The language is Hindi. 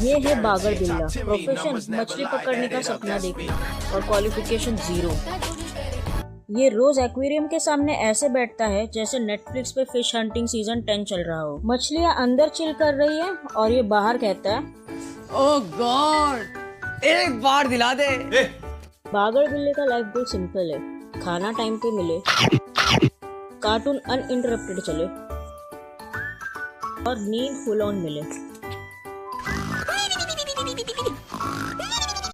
ये है बागर बिल्ला। प्रोफेशन मछली पकड़ने का सपना देखना और क्वालिफिकेशन 0। ये रोज एक्वेरियम के सामने ऐसे बैठता है जैसे नेटफ्लिक्स पे फिश हंटिंग सीजन 10 चल रहा हो। मछलियाँ अंदर चिल कर रही है और ये बाहर कहता है ओह गॉड, एक बार दिला दे। बागर बिल्ले का लाइफ गोल सिंपल है, खाना टाइम पे मिले, कार्टून अनइंटरप्टेड चले और नींद फुल ऑन मिले।